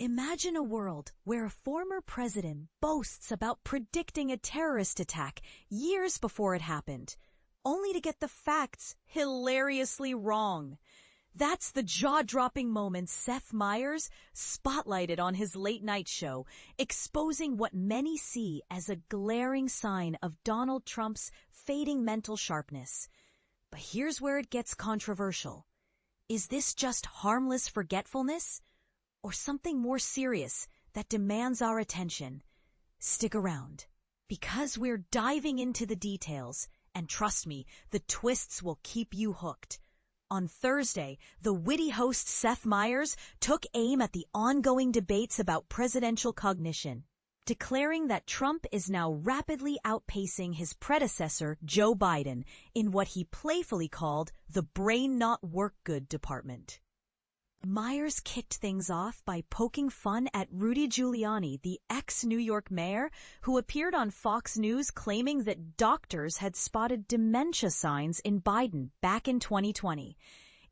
Imagine a world where a former president boasts about predicting a terrorist attack years before it happened, only to get the facts hilariously wrong. That's the jaw-dropping moment Seth Meyers spotlighted on his late-night show, exposing what many see as a glaring sign of Donald Trump's fading mental sharpness. But here's where it gets controversial. Is this just harmless forgetfulness? Or something more serious that demands our attention? Stick around, because we're diving into the details, and trust me, the twists will keep you hooked. On Thursday, the witty host Seth Meyers took aim at the ongoing debates about presidential cognition, declaring that Trump is now rapidly outpacing his predecessor, Joe Biden, in what he playfully called the brain not work good department. Meyers kicked things off by poking fun at Rudy Giuliani, the ex-New York mayor, who appeared on Fox News claiming that doctors had spotted dementia signs in Biden back in 2020.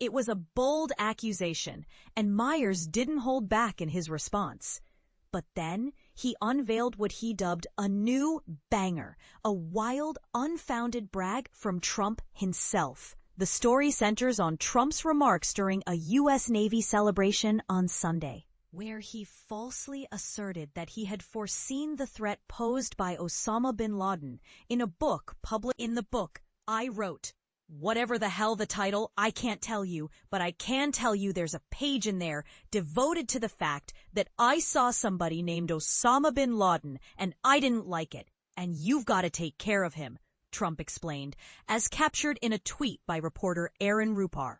It was a bold accusation, and Meyers didn't hold back in his response. But then he unveiled what he dubbed a new banger, a wild, unfounded brag from Trump himself. The story centers on Trump's remarks during a U.S. Navy celebration on Sunday, where he falsely asserted that he had foreseen the threat posed by Osama bin Laden. In the book, I wrote, whatever the hell the title, I can't tell you, but I can tell you there's a page in there devoted to the fact that I saw somebody named Osama bin Laden and I didn't like it, and you've got to take care of him, Trump explained, as captured in a tweet by reporter Aaron Rupar.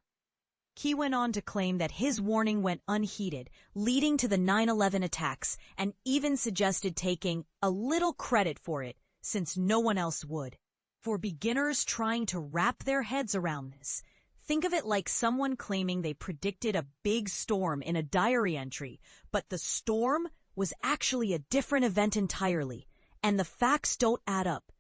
He went on to claim that his warning went unheeded, leading to the 9/11 attacks, and even suggested taking a little credit for it, since no one else would. For beginners trying to wrap their heads around this, think of it like someone claiming they predicted a big storm in a diary entry, but the storm was actually a different event entirely, and the facts don't add up.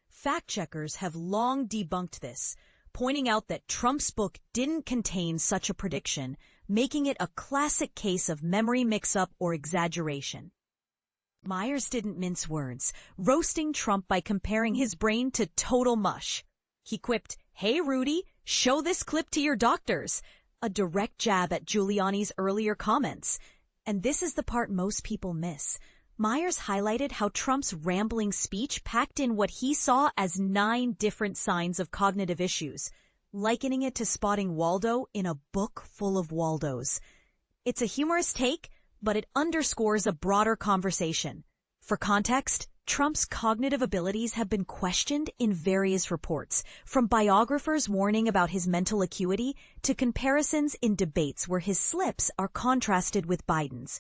Fact-checkers have long debunked this, pointing out that Trump's book didn't contain such a prediction, making it a classic case of memory mix-up or exaggeration. Meyers didn't mince words, roasting Trump by comparing his brain to total mush. He quipped, "Hey Rudy, show this clip to your doctors," a direct jab at Giuliani's earlier comments. And this is the part most people miss. Meyers highlighted how Trump's rambling speech packed in what he saw as 9 different signs of cognitive issues, likening it to spotting Waldo in a book full of Waldos. It's a humorous take, but it underscores a broader conversation. For context, Trump's cognitive abilities have been questioned in various reports, from biographers warning about his mental acuity to comparisons in debates where his slips are contrasted with Biden's.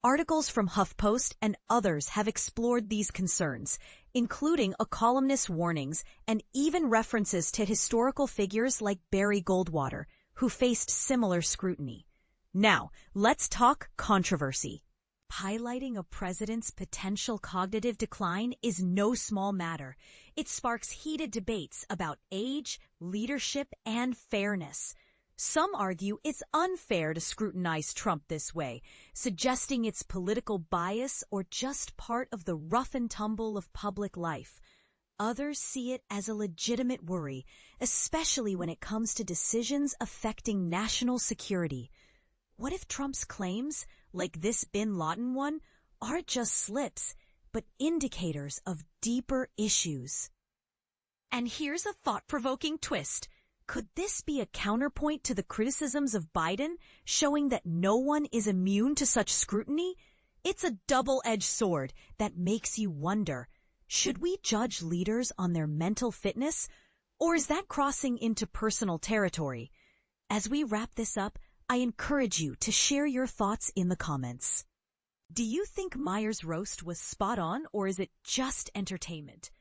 Articles from HuffPost and others have explored these concerns, including a columnist's warnings and even references to historical figures like Barry Goldwater, who faced similar scrutiny. Now, let's talk controversy. Highlighting a president's potential cognitive decline is no small matter. It sparks heated debates about age, leadership, and fairness. Some argue it's unfair to scrutinize Trump this way, suggesting it's political bias or just part of the rough and tumble of public life. Others see it as a legitimate worry, especially when it comes to decisions affecting national security. What if Trump's claims, like this bin Laden one, aren't just slips, but indicators of deeper issues? And here's a thought-provoking twist. Could this be a counterpoint to the criticisms of Biden, showing that no one is immune to such scrutiny? It's a double-edged sword that makes you wonder, should we judge leaders on their mental fitness, or is that crossing into personal territory? As we wrap this up, I encourage you to share your thoughts in the comments. Do you think Meyers' roast was spot on, or is it just entertainment?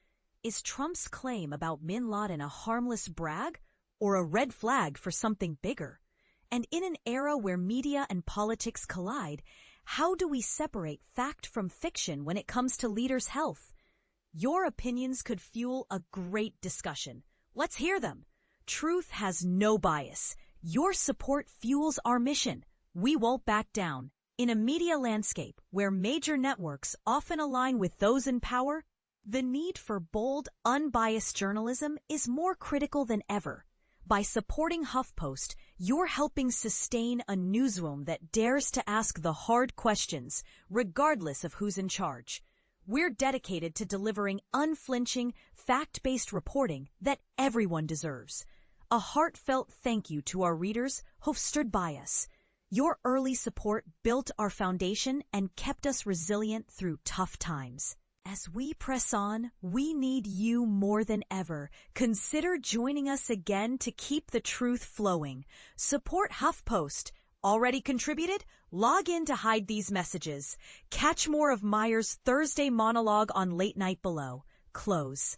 Is Trump's claim about bin Laden a harmless brag, or a red flag for something bigger? And in an era where media and politics collide, how do we separate fact from fiction when it comes to leaders' health? Your opinions could fuel a great discussion. Let's hear them. Truth has no bias. Your support fuels our mission. We won't back down. In a media landscape where major networks often align with those in power, the need for bold, unbiased journalism is more critical than ever. By supporting HuffPost, you're helping sustain a newsroom that dares to ask the hard questions, regardless of who's in charge. We're dedicated to delivering unflinching, fact-based reporting that everyone deserves. A heartfelt thank you to our readers who've stood by us. Your early support built our foundation and kept us resilient through tough times. As we press on, we need you more than ever. Consider joining us again to keep the truth flowing. Support HuffPost. Already contributed? Log in to hide these messages. Catch more of Meyers' Thursday monologue on Late Night below. Close.